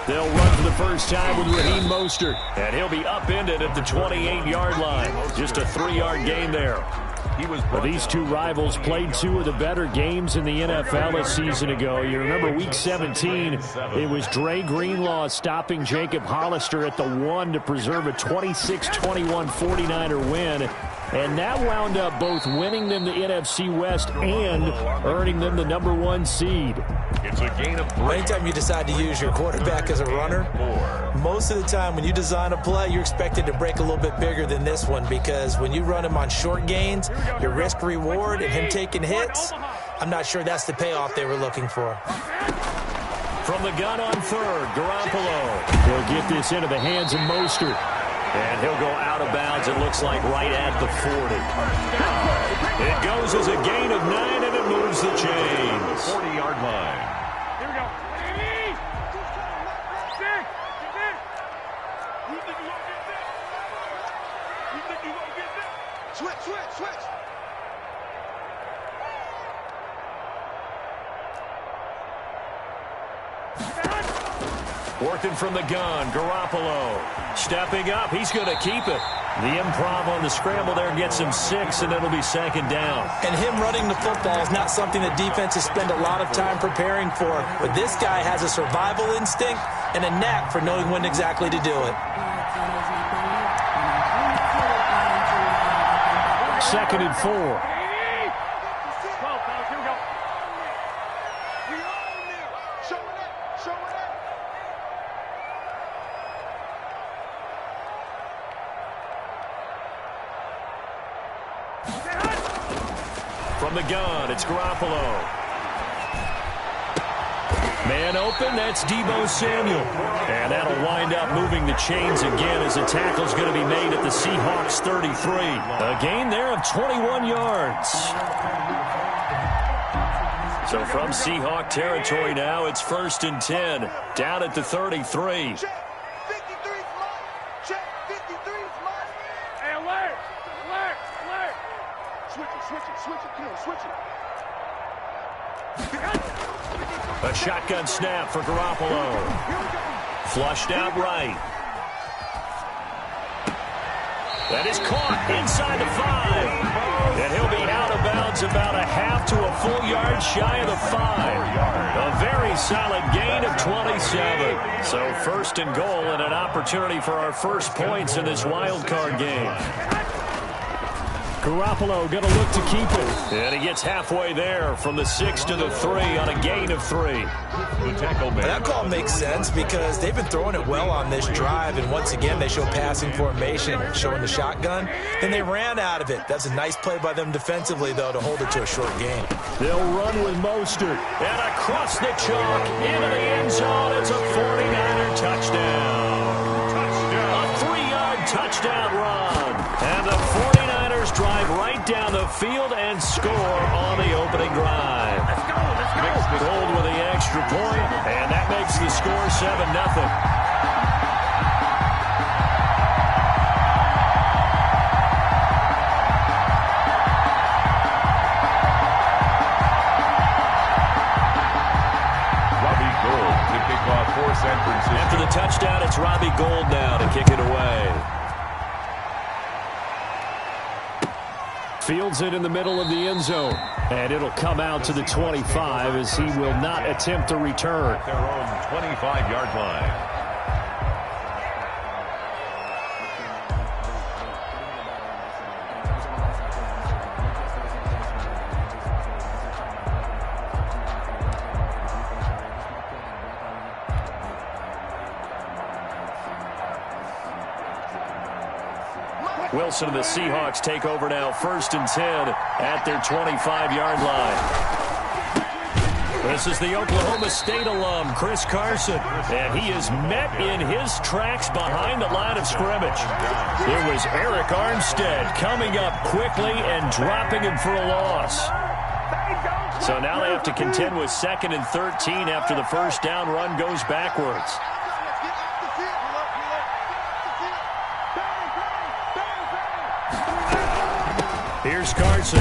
They'll run for the first time with Raheem Mostert, and he'll be upended at the 28-yard line. Just a 3-yard gain there. But these two rivals played two of the better games in the NFL a season ago. You remember Week 17, it was Dre Greenlaw stopping Jacob Hollister at the 1 to preserve a 26-21 49er win. And that wound up both winning them the NFC West and earning them the #1 seed. It's a gain of 3. Anytime you decide to use your quarterback as a runner, most of the time when you design a play, you're expected to break a little bit bigger than this one, because when you run him on short gains, your risk-reward and him taking hits, I'm not sure that's the payoff they were looking for. From the gun on third, Garoppolo. He'll get this into the hands of Mostert. And he'll go out of bounds, it looks like, right at the 40. It goes as a gain of 9, and it moves the chains. 40-yard line. Here we go. Switch. Working from the gun, Garoppolo. Stepping up, he's going to keep it. The improv on the scramble there gets him 6, and it'll be second down. And him running the football is not something that defenses spend a lot of time preparing for. But this guy has a survival instinct and a knack for knowing when exactly to do it. Second and 4. From the gun, it's Garoppolo. Man open, that's Deebo Samuel. And that'll wind up moving the chains again as the tackle's going to be made at the Seahawks 33. A gain there of 21 yards. So from Seahawk territory now, it's 1st and 10, down at the 33. A shotgun snap for Garoppolo. Flushed out right. That is caught inside the 5. And he'll be out of bounds about a half to a full yard shy of the 5. A very solid gain of 27. So 1st and goal and an opportunity for our first points in this wild card game. Garoppolo going to look to keep it. And he gets halfway there from the 6 to the 3 on a gain of 3. That call makes sense because they've been throwing it well on this drive, and once again they show passing formation, showing the shotgun. Then they ran out of it. That's a nice play by them defensively, though, to hold it to a short gain. They'll run with Mostert. And across the chalk, into the end zone. It's a 49er touchdown. A 3-yard touchdown run. And the 49ers drive right down the field and score on the opening drive. Let's go. Gold with the extra point, and that makes the score 7-0. After the touchdown, it's Robbie Gould now to kick it away. Fields it in the middle of the end zone. And it'll come out to the 25 as he will not attempt to return. Their own 25-yard line. Wilson and the Seahawks take over now, 1st and 10 at their 25-yard line. This is the Oklahoma State alum, Chris Carson, and he is met in his tracks behind the line of scrimmage. It was Eric Armstead coming up quickly and dropping him for a loss. So now they have to contend with 2nd and 13 after the first down run goes backwards. Here's Carson,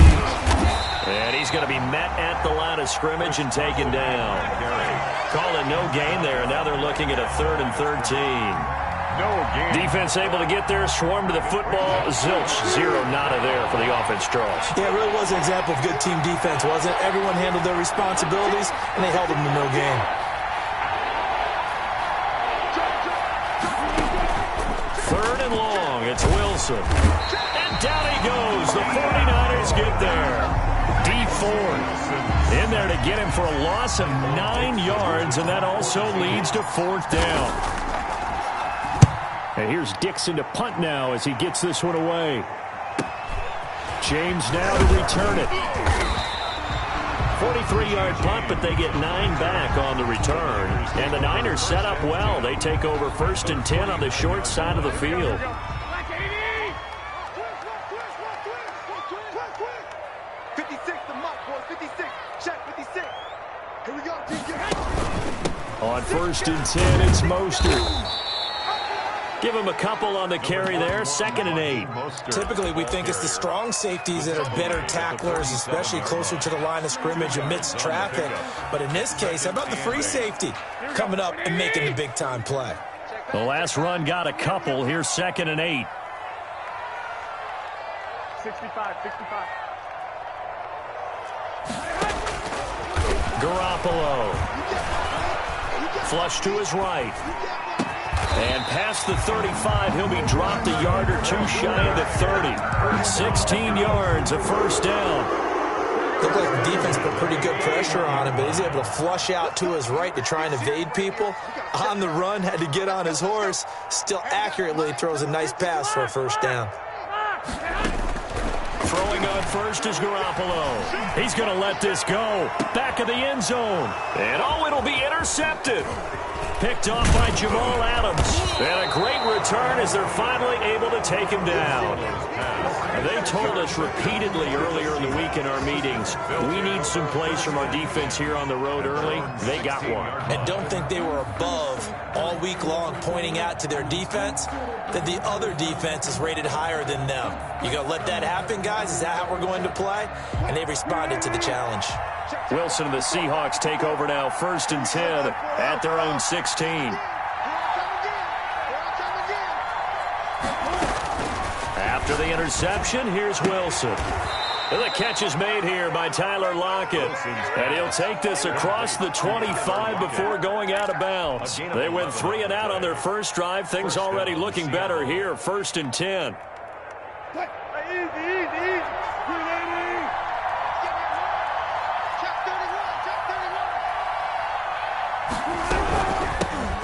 and he's going to be met at the line of scrimmage and taken down. call it no gain there, and now they're looking at a 3rd and 13. No gain. Defense able to get there, swarm to the football. Zilch, 0 nada there for the offense, Charles. Yeah, it really was an example of good team defense, wasn't it? Everyone handled their responsibilities, and they held them to no gain. 3rd and long. It's Wilson. And down he goes. The 49ers get there. D Ford in there to get him for a loss of 9 yards, and that also leads to 4th down. And here's Dixon to punt now as he gets this one away. James now to return it. 43-yard punt, but they get 9 back on the return. And the Niners set up well. They take over 1st and 10 on the short side of the field. On 1st and 10, it's Mostert. Give him a couple on the carry there. 2nd and 8. Typically, we think it's the strong safeties that are better tacklers, especially closer to the line of scrimmage amidst traffic. But in this case, how about the free safety coming up and making the big-time play? The last run got a couple. Here's 2nd and 8. 65. Garoppolo. Flush to his right. And past the 35, he'll be dropped a yard or two shy of the 30. 16 yards, a 1st down. Looked like the defense put pretty good pressure on him, but he's able to flush out to his right to try and evade people. On the run, had to get on his horse. Still accurately throws a nice pass for a 1st down. Throwing on 1st is Garoppolo. He's going to let this go. Back of the end zone. And it'll be intercepted. Picked off by Jamal Adams. And a great return as they're finally able to take him down. They told us repeatedly earlier in the week in our meetings, we need some plays from our defense here on the road early. They got one. And don't think they were above all week long pointing out to their defense that the other defense is rated higher than them. You going to let that happen, guys? Is that how we're going to play? And they responded to the challenge. Wilson and the Seahawks take over now, 1st and 10 at their own 16. After the interception, here's Wilson. And the catch is made here by Tyler Lockett. And he'll take this across the 25 before going out of bounds. They went 3 and out on their first drive. Things already looking better here, 1st and 10.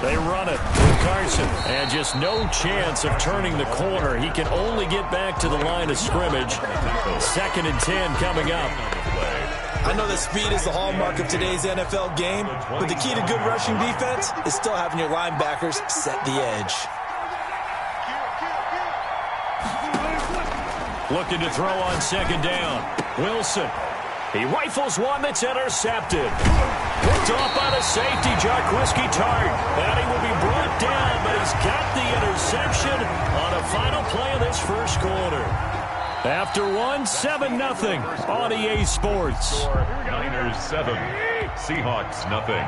They run it with Carson, and just no chance of turning the corner. He can only get back to the line of scrimmage. 2nd and 10 coming up. I know that speed is the hallmark of today's NFL game, but the key to good rushing defense is still having your linebackers set the edge. Looking to throw on 2nd down. Wilson. He rifles one that's intercepted. Picked off by the safety, Jarquiski Tart. And he will be brought down, but he's got the interception on a final play of this 1st quarter. After 7-0 on EA Sports. Niners 7, Seahawks nothing.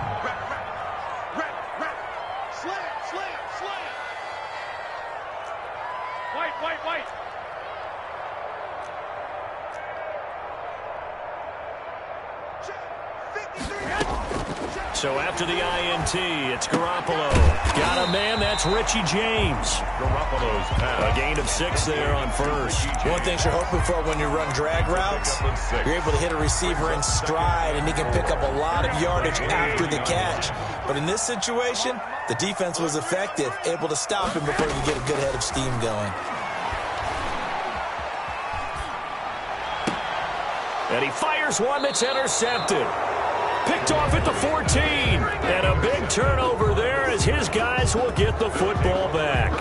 White. So after the INT, it's Garoppolo. Got a man, that's Richie James. Garoppolo's pass. A gain of 6 there on 1st. One thing you're hoping for when you run drag routes, you're able to hit a receiver in stride, and he can pick up a lot of yardage after the catch. But in this situation, the defense was effective, able to stop him before he could get a good head of steam going. And he fires one that's intercepted. Picked off at the 14. And a big turnover there as his guys will get the football back.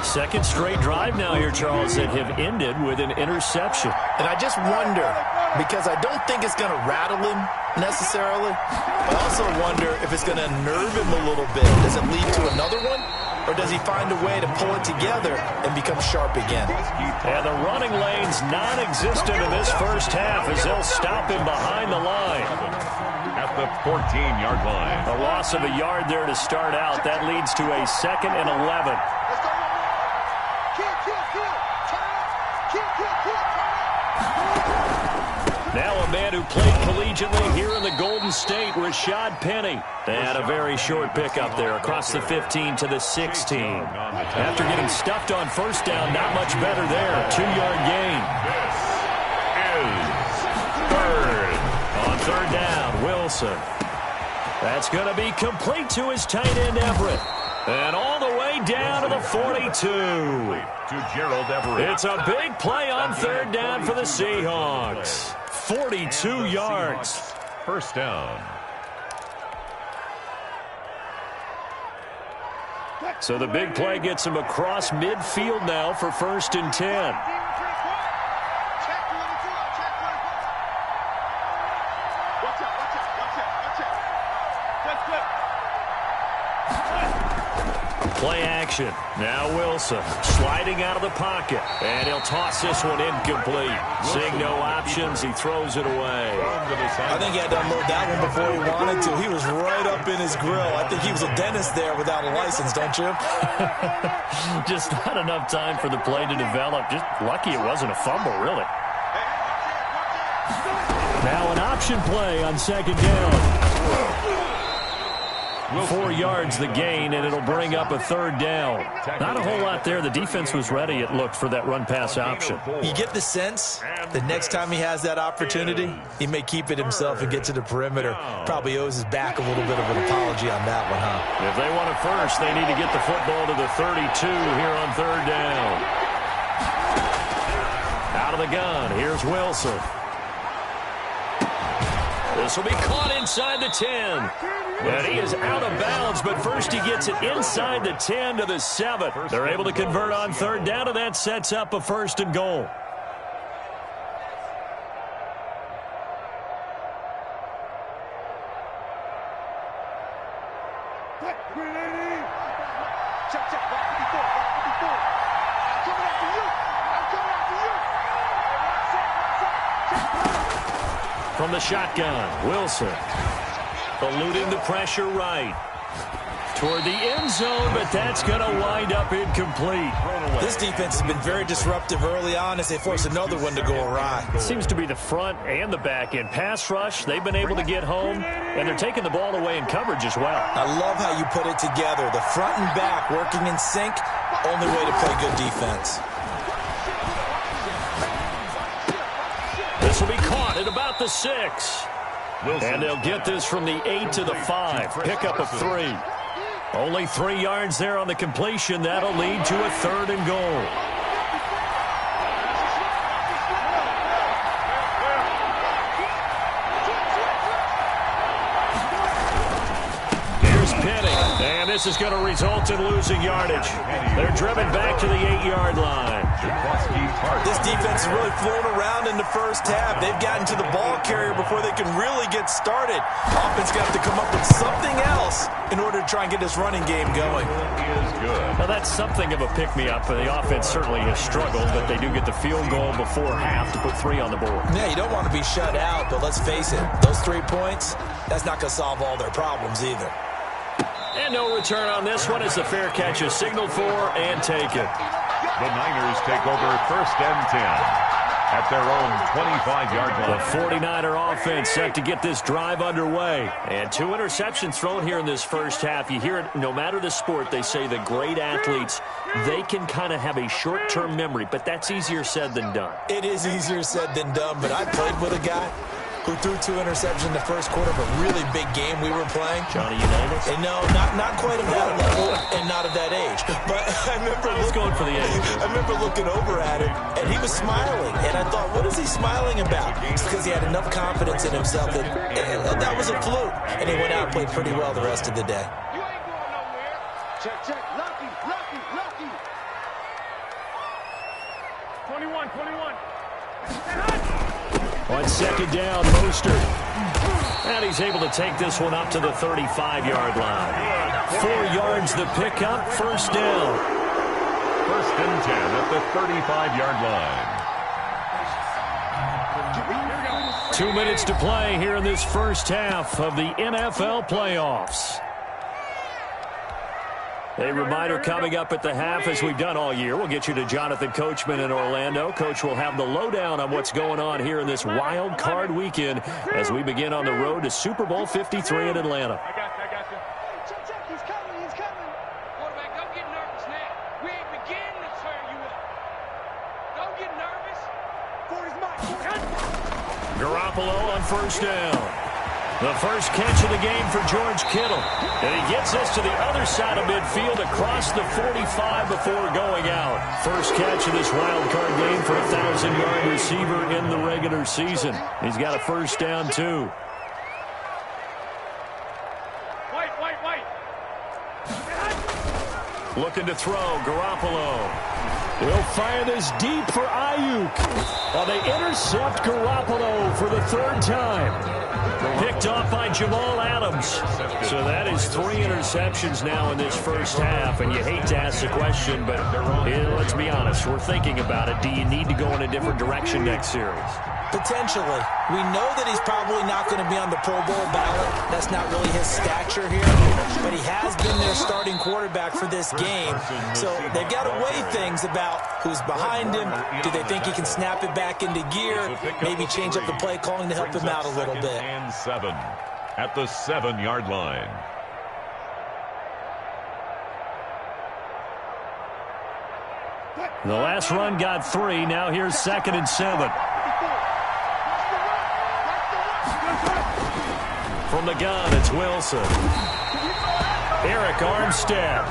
2nd straight drive now here, Charles, that have ended with an interception. And I just wonder, because I don't think it's going to rattle him necessarily, but I also wonder if it's going to nerve him a little bit. Does it lead to another one? Or does he find a way to pull it together and become sharp again? And the running lane's non-existent in this 1st half as they'll stop him behind the line. the 14-yard line. A loss of a yard there to start out. That leads to a 2nd and 11. Now a man who played collegiately here in the Golden State, Rashad Penny. And a very short pickup there across the 15 to the 16. After getting stuffed on first down, not much better there. 2-yard gain. On third down, Wilson. That's going to be complete to his tight end, Everett. And all the way down to the 42. To Gerald Everett. It's a big play on third down for the Seahawks. 42 yards. First down. So the big play gets him across midfield now for 1st and 10. Play action. Now Wilson sliding out of the pocket. And he'll toss this one incomplete. Seeing no options, he throws it away. I think he had to unload that one before he wanted to. He was right up in his grill. I think he was a dentist there without a license, don't you? Just not enough time for the play to develop. Just lucky it wasn't a fumble, really. Now an option play on 2nd down. 4 yards the gain, and it'll bring up a 3rd down. Not a whole lot there. The defense was ready, it looked, for that run-pass option. You get the sense that next time he has that opportunity, he may keep it himself and get to the perimeter. Probably owes his back a little bit of an apology on that one, huh? If they want it first, they need to get the football to the 32 here on 3rd down. Out of the gun, here's Wilson. This will be caught inside the 10. And he is out of bounds, but first he gets it inside the 10 to the 7. They're able to convert on 3rd down, and that sets up a 1st and goal. From the shotgun, Wilson eluding the pressure right toward the end zone, but that's going to wind up incomplete. This defense has been very disruptive early on as they force another one to go awry. It seems to be the front and the back end. Pass rush, they've been able to get home, and they're taking the ball away in coverage as well. I love how you put it together. The front and back working in sync, only way to play good defense. This will be caught at about the 6. And they'll get this from the 8 to the 5. Pickup of 3. Only 3 yards there on the completion. That'll lead to a 3rd and goal. Here's Penny. And this is going to result in losing yardage. They're driven back to the 8-yard line. This defense has really flown around in the first half. They've gotten to the ball carrier before they can really get started. Offense got to come up with something else in order to try and get this running game going. Now that's something of a pick-me-up. The offense certainly has struggled, but they do get the field goal before half to put 3 on the board. Yeah, you don't want to be shut out, but let's face it, those 3 points, that's not going to solve all their problems either. And no return on this one as the fair catch is signaled for and taken. The Niners take over 1st and 10 at their own 25-yard line. The 49er offense set to get this drive underway. And 2 interceptions thrown here in this first half. You hear it, no matter the sport, they say the great athletes, they can kind of have a short-term memory, but that's easier said than done. It is easier said than done, but I played with a guy who threw 2 interceptions in the first quarter of a really big game we were playing. Johnny Unitas? And no, not quite of that level and not of that age. But I remember going for the age. I remember looking over at him, and he was smiling. And I thought, what is he smiling about? It's because he had enough confidence in himself that that was a fluke. And he went out and played pretty well the rest of the day. You ain't going nowhere. Check. Lucky. 21. On 2nd down, Mostert. And he's able to take this one up to the 35-yard line. 4 yards the pickup, 1st down. 1st and 10 at the 35-yard line. 2 minutes to play here in this first half of the NFL playoffs. A reminder coming up at the half, as we've done all year. We'll get you to Jonathan Coachman in Orlando. Coach will have the lowdown on what's going on here in this wild card weekend as we begin on the road to Super Bowl 53 in Atlanta. I got you. Check. He's coming. Quarterback, don't get nervous now. We ain't beginning to tear you up. Don't get nervous. For his mic. Garoppolo on first down. The first catch of the game for George Kittle. And he gets us to the other side of midfield across the 45 before going out. First catch of this wild card game for a 1,000-yard receiver in the regular season. He's got a first down, too. Wait. Looking to throw, Garoppolo. He'll fire this deep for Ayuk. Well, they intercept Garoppolo for the third time. Picked off by Jamal Adams. So that is 3 interceptions now in this first half. And you hate to ask the question, but let's be honest. We're thinking about it. Do you need to go in a different direction next series? Potentially. We know that he's probably not going to be on the Pro Bowl ballot. That's not really his stature here. But he has been their starting quarterback for this game. So they've got to weigh things about who's behind him. Do they think he can snap it back into gear? Maybe change up the play calling to help him out a little bit. And 7 at the 7-yard line. The last run got 3. Now here's 2nd and 7. From the gun, it's Wilson. Eric Armstead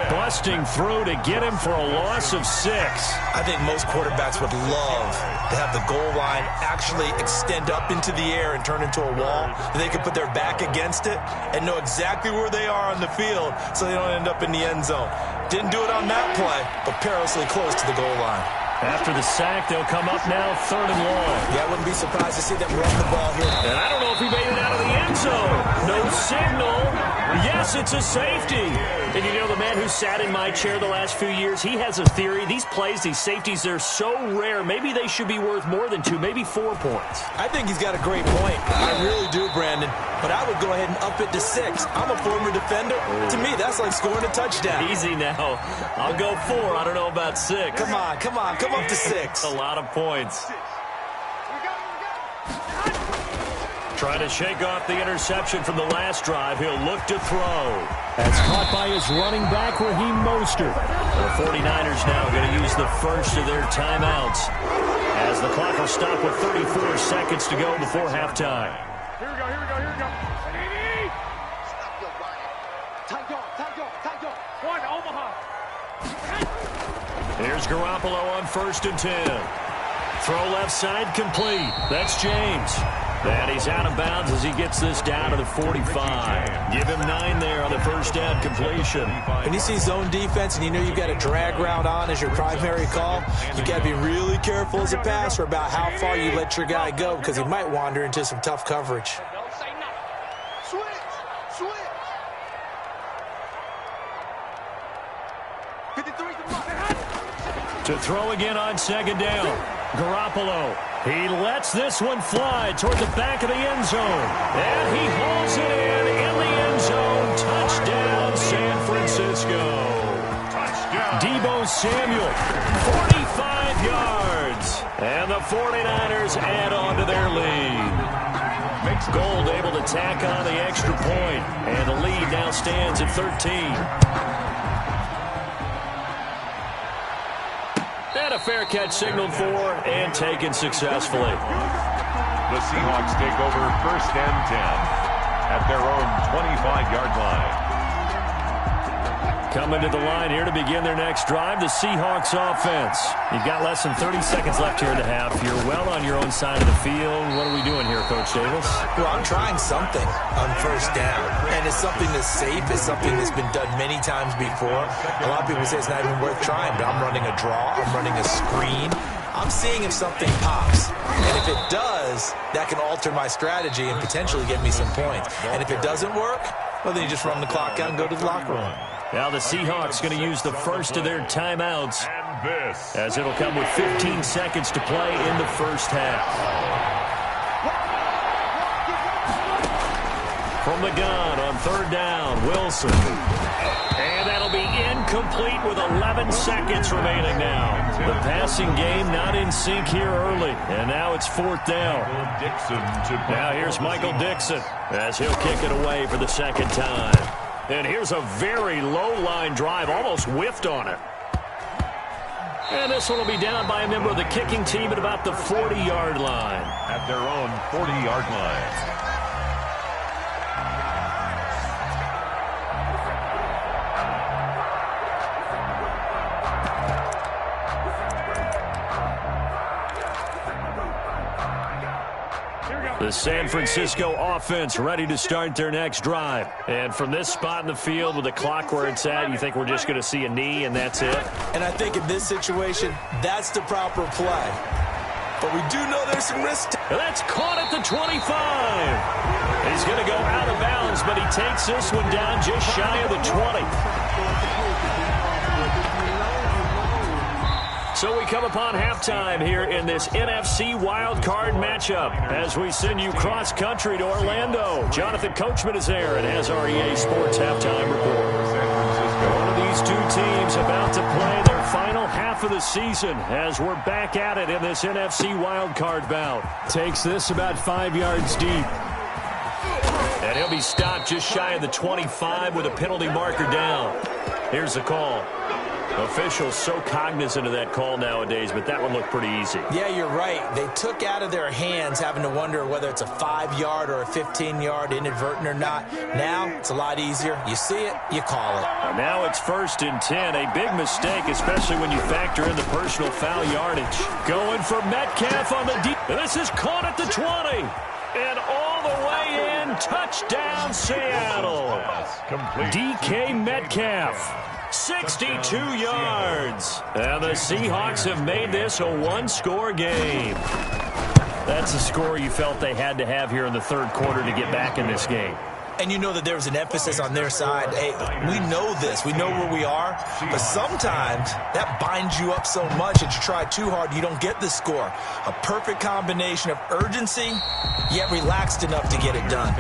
busting through to get him for a loss of 6. I think most quarterbacks would love to have the goal line actually extend up into the air and turn into a wall. They could put their back against it and know exactly where they are on the field so they don't end up in the end zone. Didn't do it on that play, but perilously close to the goal line. After the sack, they'll come up now 3rd and long. Yeah, I wouldn't be surprised to see them run the ball here. And I don't know if he made it out of the end zone. No signal. Yes, it's a safety. And you know, the man who sat in my chair the last few years, he has a theory. These plays, these safeties, they're so rare. Maybe they should be worth more than 2, maybe 4 points. I think he's got a great point. I really do, Brandon. But I would go ahead and up it to 6. I'm a former defender. To me, that's like scoring a touchdown. Easy now. I'll go 4. I don't know about 6. Come on. Come up to 6. A lot of points. Trying to shake off the interception from the last drive. He'll look to throw. That's caught by his running back, Raheem Mostert. The 49ers now going to use the first of their timeouts as the clock will stop with 34 seconds to go before halftime. Here we go. Tight dog. One, Omaha. Here's Garoppolo on 1st and 10. Throw left side complete. That's James. And he's out of bounds as he gets this down to the 45. Give him 9 there on the first down completion. When you see zone defense and you know you've got a drag route on as your primary call, you've got to be really careful as a passer about how far you let your guy go because he might wander into some tough coverage. Don't say nothing. Switch. 53's the mark. To throw again on 2nd down. Garoppolo. He lets this one fly toward the back of the end zone. And he hauls it in the end zone. Touchdown, San Francisco. Touchdown. Deebo Samuel, 45 yards. And the 49ers add on to their lead. Gold able to tack on the extra point. And the lead now stands at 13. And a fair catch signaled for and taken successfully. The Seahawks take over 1st and 10 at their own 25-yard line. Coming to the line here to begin their next drive, the Seahawks offense. You've got less than 30 seconds left here in the half. You're well on your own side of the field. What are we doing here, Coach Davis? Well, I'm trying something on 1st down. And it's something that's safe. It's something that's been done many times before. A lot of people say it's not even worth trying, but I'm running a draw. I'm running a screen. I'm seeing if something pops. And if it does, that can alter my strategy and potentially get me some points. And if it doesn't work, well, then you just run the clock out and go to the locker room. Now the Seahawks going to use the first of their timeouts as it'll come with 15 seconds to play in the first half. from the gun on third down. Wilson. And that'll be incomplete with 11 seconds remaining now. The passing game not in sync here early. And now it's fourth down. Now here's Michael Dixon as he'll kick it away for the second time. And here's a very low-line drive, almost whiffed on it. And this one will be down by a member of the kicking team at about the 40-yard line. At their own 40-yard line. The San Francisco offense ready to start their next drive. And from this spot in the field with the clock where it's at, you think we're just going to see a knee and that's it? And I think in this situation, that's the proper play. But we do know there's some risk. That's caught at the 25. He's going to go out of bounds, but he takes this one down just shy of the 20. So we come upon halftime here in this NFC wildcard matchup as we send you cross-country to Orlando. Jonathan Coachman is there and has our EA Sports halftime report. One of these two teams about to play their final half of the season as we're back at it in this NFC wildcard bout. Takes this about 5 yards deep. And he'll be stopped just shy of the 25 with a penalty marker down. Here's the call. Officials so cognizant of that call nowadays, but that one looked pretty easy. Yeah, you're right. They took out of their hands having to wonder whether it's a 5-yard or a 15-yard inadvertent or not. Now it's a lot easier. You see it, you call it. Now it's 1st and 10. A big mistake, especially when you factor in the personal foul yardage. Going for Metcalf on the deep. This is caught at the 20. And all the way in. Touchdown, Seattle. DK Metcalf. 62 yards. And the Seahawks have made this a one-score game. That's a score you felt they had to have here in the third quarter to get back in this game. And you know that there was an emphasis on their side. Hey, we know this. We know where we are. But sometimes that binds you up so much that you try too hard, you don't get the score. A perfect combination of urgency, yet relaxed enough to get it done.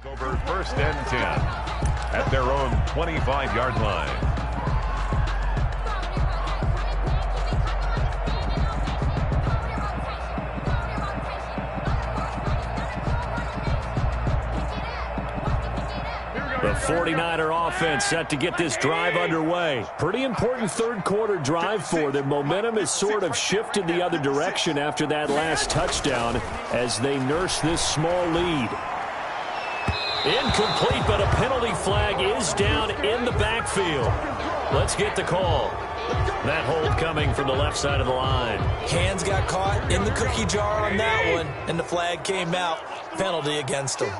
Over 1st and 10 at their own 25-yard line. The 49er offense set to get this drive underway. Pretty important third quarter drive for them. Momentum has sort of shifted the other direction after that last touchdown as they nurse this small lead. Incomplete, but a penalty flag is down in the backfield. Let's get the call. That hold coming from the left side of the line. Hands got caught in the cookie jar on that one, and the flag came out. Penalty against him.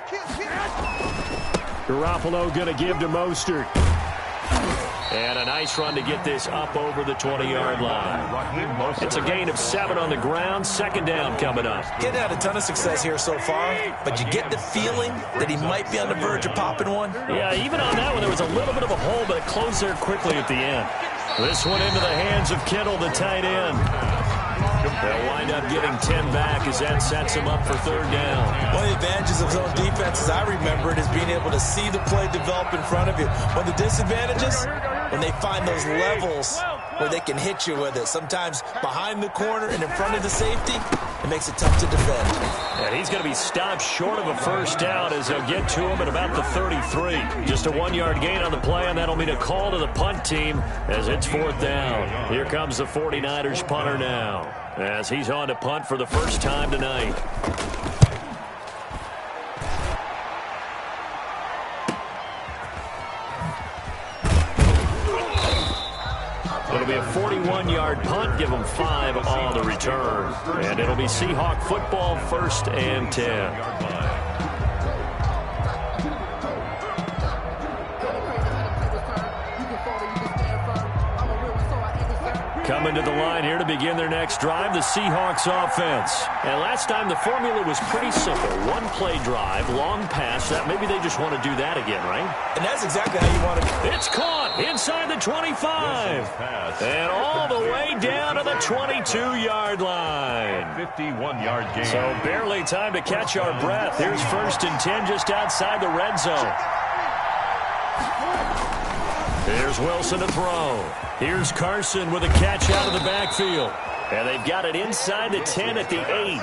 Garoppolo going to give to Mostert. And a nice run to get this up over the 20-yard line. It's a gain of 7 on the ground. Second down coming up. Getting had a ton of success here so far, but you get the feeling that he might be on the verge of popping one. Yeah, even on that one, there was a little bit of a hole, but it closed there quickly at the end. This one into the hands of Kittle, the tight end. They'll wind up getting 10 back as that sets them up for third down. One of the advantages of zone defense, as I remember it, is being able to see the play develop in front of you. One of the disadvantages, when they find those levels where they can hit you with it. Sometimes behind the corner and in front of the safety, It makes it tough to defend. And he's going to be stopped short of a first down as they'll get to him at about the 33. Just a 1-yard gain on the play, and that'll mean a call to the punt team as it's 4th down. Here comes the 49ers punter now as he's on to punt for the first time tonight. It'll be a 41-yard punt, give them 5 on the return. And it'll be Seahawk football, 1st and 10. Coming to the line here to begin their next drive, the Seahawks offense. And last time the formula was pretty simple. 1-play drive, long pass. That maybe they just want to do that again, right? And that's exactly how you want to. It's caught inside the 25. And all the way down to the 22-yard line. 51-yard gain. So barely time to catch our breath. Here's 1st and 10 just outside the red zone. Here's Wilson to throw. Here's Carson with a catch out of the backfield. And they've got it inside the 10 at the 8.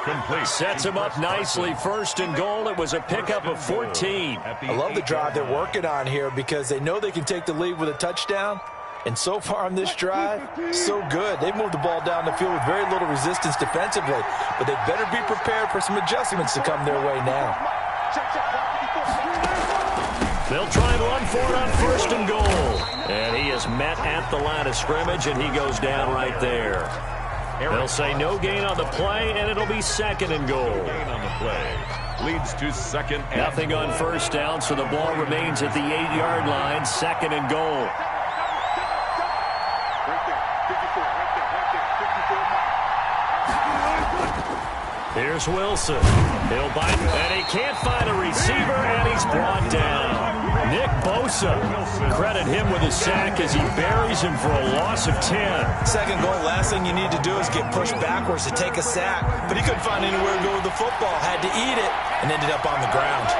Complete. Sets him up nicely. 1st and goal. It was a pickup of 14. I love the drive they're working on here because they know they can take the lead with a touchdown. And so far on this drive, so good. They've moved the ball down the field with very little resistance defensively. But they better be prepared for some adjustments to come their way now. They'll try and run for it on 1st and goal. And he is met at the line of scrimmage, and he goes down right there. They'll say no gain on the play, and it'll be 2nd and goal. Gain on the play. Leads to 2nd and Nothing on 1st down, so the ball remains at the 8-yard line, 2nd and goal. Here's Wilson. He'll bite, and he can't find a receiver, and he's brought down. Nick Bosa, credit him with a sack as he buries him for a loss of 10. 2nd goal, last thing you need to do is get pushed backwards to take a sack. But he couldn't find anywhere to go with the football, had to eat it, and ended up on the ground.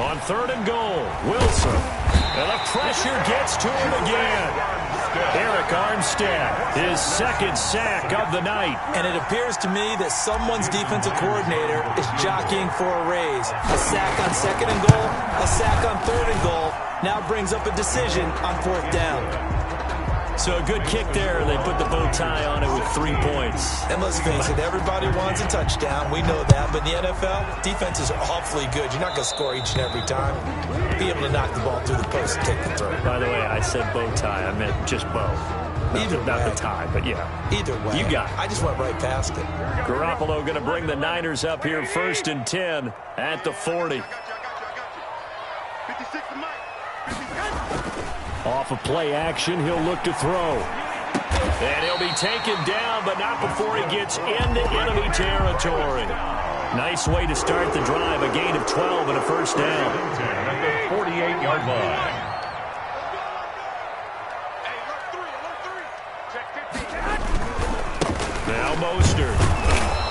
On 3rd and goal, Wilson. And the pressure gets to him again. Eric Armstead, his 2nd sack of the night. And it appears to me that someone's defensive coordinator is jockeying for a raise. A sack on 2nd and goal, a sack on 3rd and goal. Now brings up a decision on 4th down. So a good kick there. They put the bow tie on it with 3 points. And let's face it, everybody wants a touchdown. We know that. But in the NFL, defenses are awfully good. You're not going to score each and every time. Be able to knock the ball through the post and take the throw. By the way, I said bow tie. I meant just bow. Not the tie, but yeah. Either way. You got it. I just went right past it. Garoppolo going to bring the Niners up here 1st and 10 at the 40. Off of play action, he'll look to throw. And he'll be taken down, but not before he gets into enemy territory. Nice way to start the drive. A gain of 12 and a 1st down. At the 48-yard line. Now Mostert.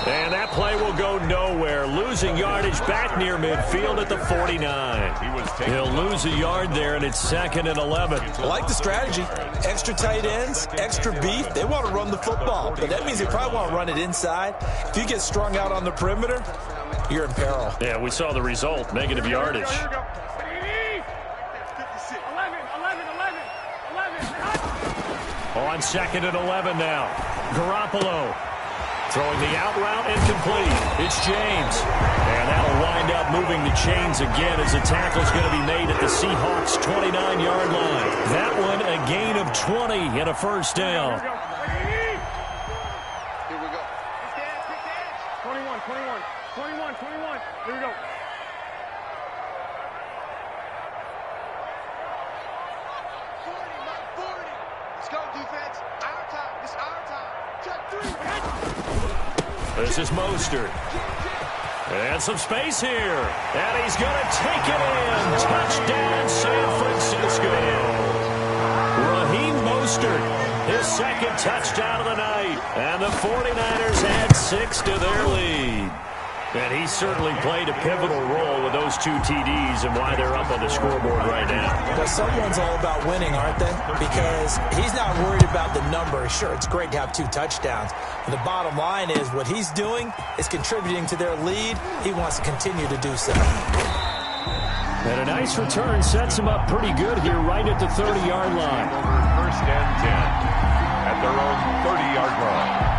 And that play will go nowhere. Losing yardage back near midfield at the 49. He'll lose a yard there, and it's 2nd and 11. I like the strategy. Extra tight ends, extra beef. They want to run the football, but that means they probably want to run it inside. If you get strung out on the perimeter, you're in peril. Yeah, we saw the result, negative yardage. On 2nd and 11 now. Garoppolo throwing the out route incomplete. It's James. And that'll wind up moving the chains again as the tackle's going to be made at the Seahawks' 29-yard line. That one a gain of 20 and a 1st down. Here we go. 21. Here we go. This is Mostert. And some space here. And he's going to take it in. Touchdown, San Francisco. Raheem Mostert his second touchdown of the night. And the 49ers add 6 to their lead. And he certainly played a pivotal role with those 2 TDs and why they're up on the scoreboard right now. Well, someone's all about winning, aren't they? Because he's not worried about the number. Sure, it's great to have 2 touchdowns. But the bottom line is what he's doing is contributing to their lead. He wants to continue to do so. And a nice return sets him up pretty good here right at the 30-yard line. First and 10 at their own 30-yard line.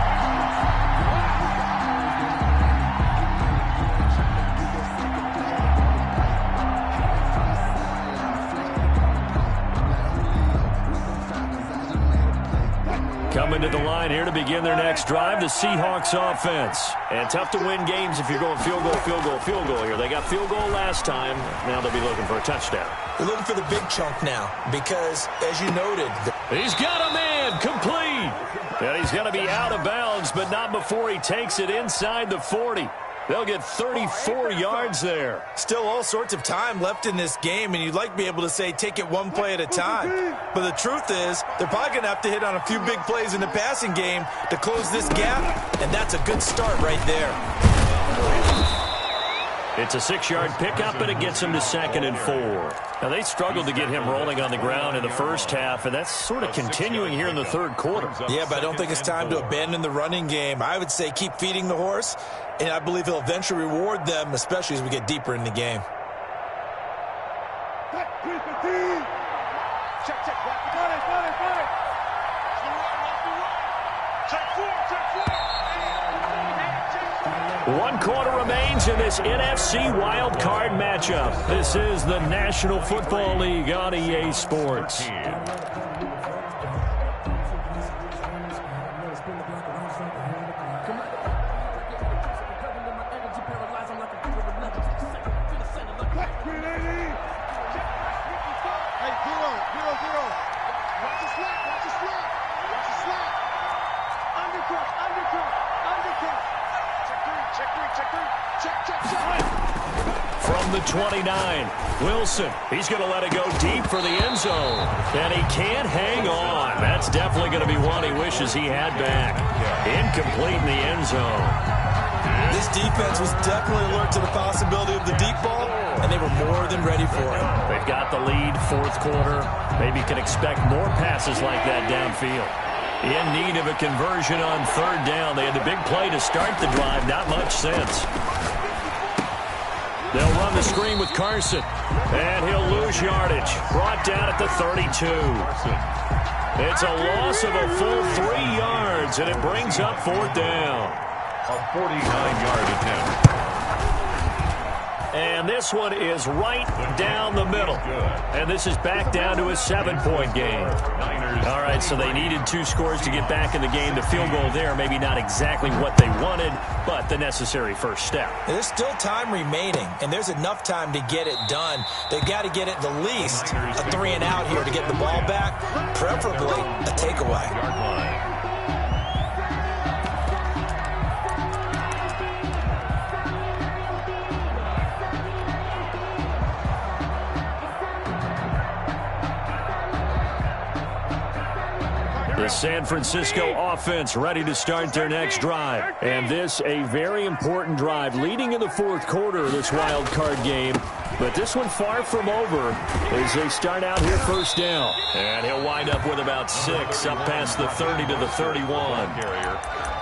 Coming to the line here to begin their next drive, the Seahawks offense. And tough to win games if you're going field goal, field goal, field goal here. They got field goal last time. Now they'll be looking for a touchdown. They're looking for the big chunk now because, as you noted, he's got a man complete. And he's going to be out of bounds, but not before he takes it inside the 40. They'll get 34 yards there. Still all sorts of time left in this game, and you'd like to be able to say take it one play at a time. But the truth is, they're probably going to have to hit on a few big plays in the passing game to close this gap, and that's a good start right there. It's a 6-yard pickup, and it gets him to 2nd and 4. Now, they struggled to get him rolling on the ground in the first half, and that's sort of continuing here in the third quarter. Yeah, but I don't think it's time to abandon the running game. I would say keep feeding the horse, and I believe he'll eventually reward them, especially as we get deeper in the game. One quarter remains in this NFC wild card matchup. This is the National Football League on EA Sports. From the 29, Wilson, he's going to let it go deep for the end zone. And he can't hang on. That's definitely going to be one he wishes he had back. Incomplete in the end zone. This defense was definitely alert to the possibility of the deep ball, and they were more than ready for it. They've got the lead, fourth quarter. Maybe can expect more passes like that downfield. In need of a conversion on third down. They had the big play to start the drive. Not much sense. They'll run the screen with Carson. And he'll lose yardage. Brought down at the 32. It's a loss of a full 3 yards, and it brings up fourth down. A 49-yard attempt. And this one is right down the middle. And this is back down to a 7-point game. All right, so they needed 2 scores to get back in the game. The field goal there, maybe not exactly what they wanted, but the necessary first step. There's still time remaining, and there's enough time to get it done. They've got to get it the least a 3-and-out here to get the ball back, preferably a takeaway. The San Francisco offense ready to start their next drive. And this a very important drive leading in the fourth quarter of this wild card game. But this one far from over as they start out here first down. And he'll wind up with about 6 up past the 30 to the 31.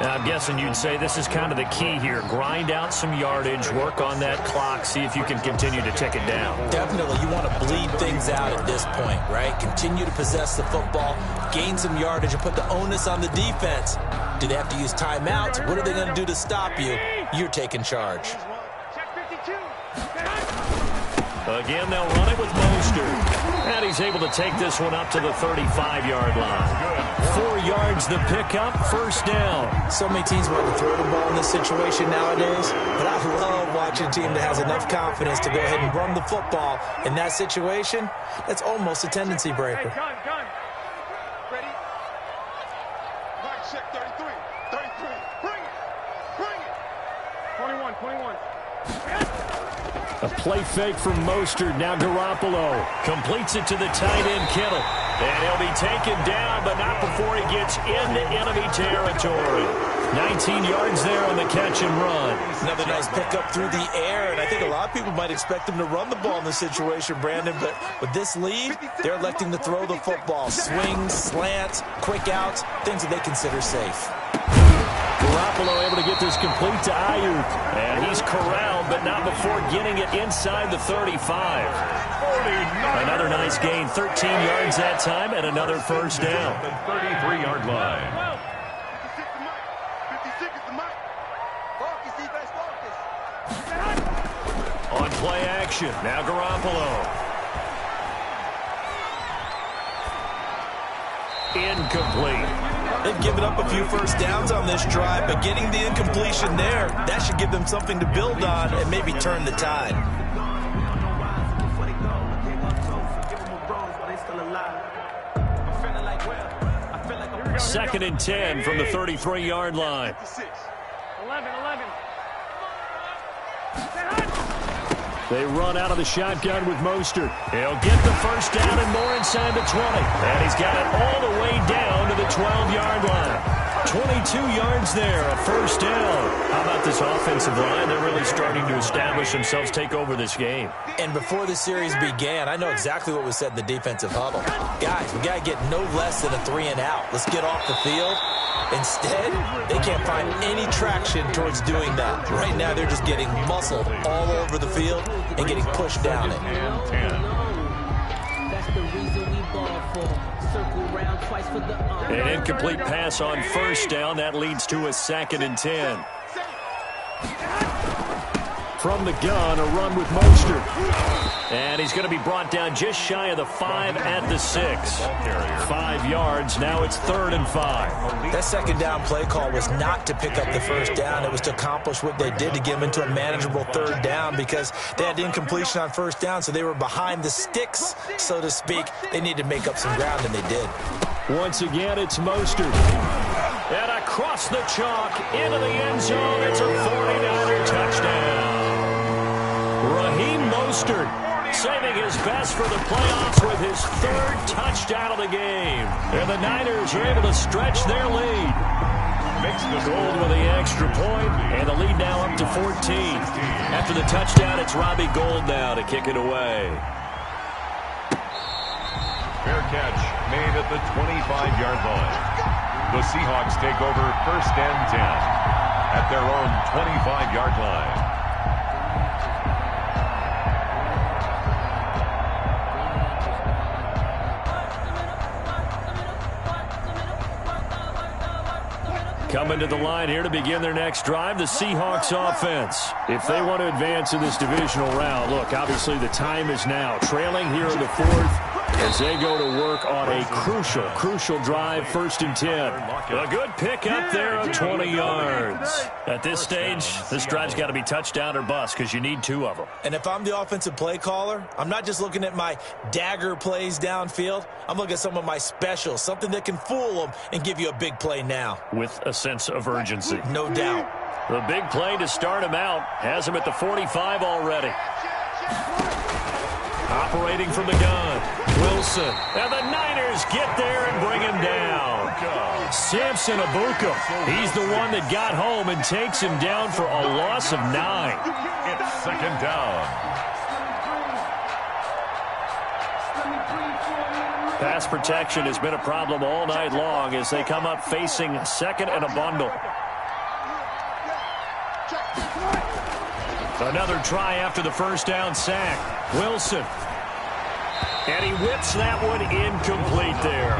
Now, I'm guessing you'd say this is kind of the key here. Grind out some yardage, work on that clock, see if you can continue to tick it down. Definitely, you want to bleed things out at this point, right? Continue to possess the football, gain some yardage, and put the onus on the defense. Do they have to use timeouts? What are they going to do to stop you? You're taking charge. Again, they'll run it with Mostert. And he's able to take this one up to the 35-yard line. 4 yards the pickup, first down. So many teams want to throw the ball in this situation nowadays, but I love watching a team that has enough confidence to go ahead and run the football. In that situation, that's almost a tendency breaker. Hey, gun. Ready? Right, check, 33. Bring it. 21. A play fake from Mostert. Now Garoppolo completes it to the tight end, Kittle. And he'll be taken down, but not before he gets into enemy territory. 19 yards there on the catch and run. Another nice pickup through the air, and I think a lot of people might expect him to run the ball in this situation, Brandon, but with this lead, they're electing to throw the football. Swings, slants, quick outs, things that they consider safe. Garoppolo able to get this complete to Ayuk. And he's corralled, but not before getting it inside the 35. Another nice gain, 13 yards that time, and another first down. The 33-yard line. 56 is the mark. Focus, defense, focus. On play action, now Garoppolo. Incomplete. They've given up a few first downs on this drive, but getting the incompletion there, that should give them something to build on and maybe turn the tide. Second and 10 from the 33-yard line. 11. They run out of the shotgun with Mostert. He'll get the first down and more inside the 20. And he's got it all the way down to the 12-yard line. 22 yards there, a first down. How about this offensive line? They're really starting to establish themselves, take over this game. And before the series began, I know exactly what was said in the defensive huddle. Guys, we got to get no less than a 3-and-out. Let's get off the field. Instead, they can't find any traction towards doing that. Right now, they're just getting muscled all over the field and getting pushed down it. That's the reason we ball for. Circle round twice for the An incomplete pass on first down. That leads to a 2nd and 10. From the gun, a run with Mostert. And he's going to be brought down just shy of the 5 at the 6. 5 yards. Now it's 3rd and 5. That second down play call was not to pick up the first down. It was to accomplish what they did to get them into a manageable 3rd down because they had incompletion on first down, so they were behind the sticks, so to speak. They needed to make up some ground, and they did. Once again, it's Mostert. And across the chalk into the end zone. It's a 49er touchdown. Raheem Mostert saving his best for the playoffs with his 3rd touchdown of the game. And the Niners are able to stretch their lead. Makes the Gold with the extra point, and the lead now up to 14. After the touchdown, it's Robbie Gould now to kick it away. Fair catch made at the 25-yard line. The Seahawks take over 1st and 10 at their own 25-yard line. Coming to the line here to begin their next drive, the Seahawks offense. If they want to advance in this divisional round, look, obviously the time is now. Trailing here in the 4th as they go to work on a crucial drive, 1st and 10. A good pick up there of 20 yards. At this stage, this drive's got to be touchdown or bust because you need 2 of them. And if I'm the offensive play caller, I'm not just looking at my dagger plays downfield. I'm looking at some of my specials, something that can fool them and give you a big play now. With a sense of urgency. No doubt. The big play to start him out has him at the 45 already. Operating from the gun, Wilson. And the Niners get there and bring him down. Samson Abuka, he's the one that got home and takes him down for a loss of 9. It's 2nd down. Pass protection has been a problem all night long as they come up facing 2nd and a bundle. Another try after the first down sack. Wilson. And he whips that one incomplete there.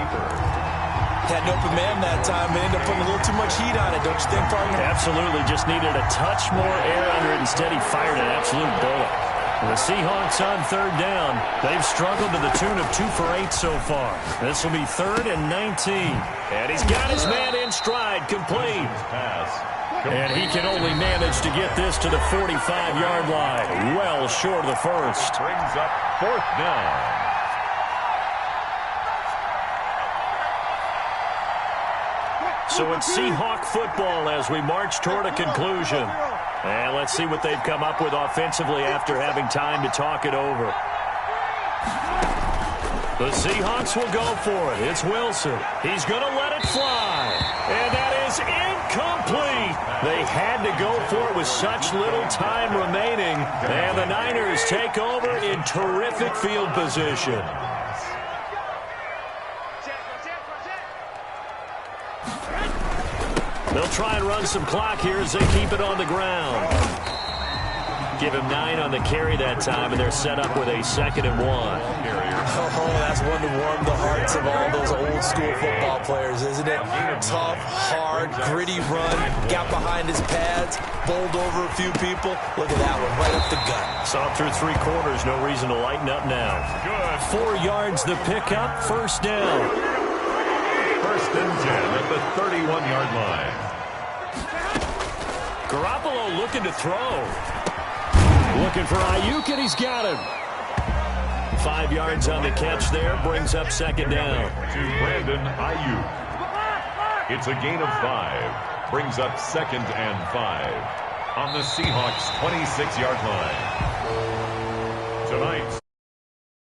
Had an open man that time, but ended up putting a little too much heat on it, don't you think, partner? Absolutely. Just needed a touch more air under it. Instead, he fired an absolute bullet. The Seahawks on 3rd down. They've struggled to the tune of 2 for 8 so far. This will be 3rd and 19. And he's got his man in stride, complete. And he can only manage to get this to the 45-yard line. Well short of the first. Brings up 4th down. So it's Seahawk football as we march toward a conclusion. And let's see what they've come up with offensively after having time to talk it over. The Seahawks will go for it. It's Wilson. He's going to let it fly. And that is incomplete. They had to go for it with such little time remaining. And the Niners take over in terrific field position. They'll try and run some clock here as they keep it on the ground. Give him 9 on the carry that time, and they're set up with a 2nd and 1. Oh, that's one to warm the hearts of all those old-school football players, isn't it? Tough, hard, gritty run, got behind his pads, bowled over a few people. Look at that one, right up the gut. Saw through 3 quarters, no reason to lighten up now. Good. 4 yards the pickup, 1st down. 1st and 10 at the 31-yard line. Garoppolo looking to throw. Looking for Ayuk, and he's got him. 5 yards on the catch there, brings up 2nd down. To Brandon Ayuk. It's a gain of 5. Brings up 2nd and 5 on the Seahawks' 26-yard line. Tonight.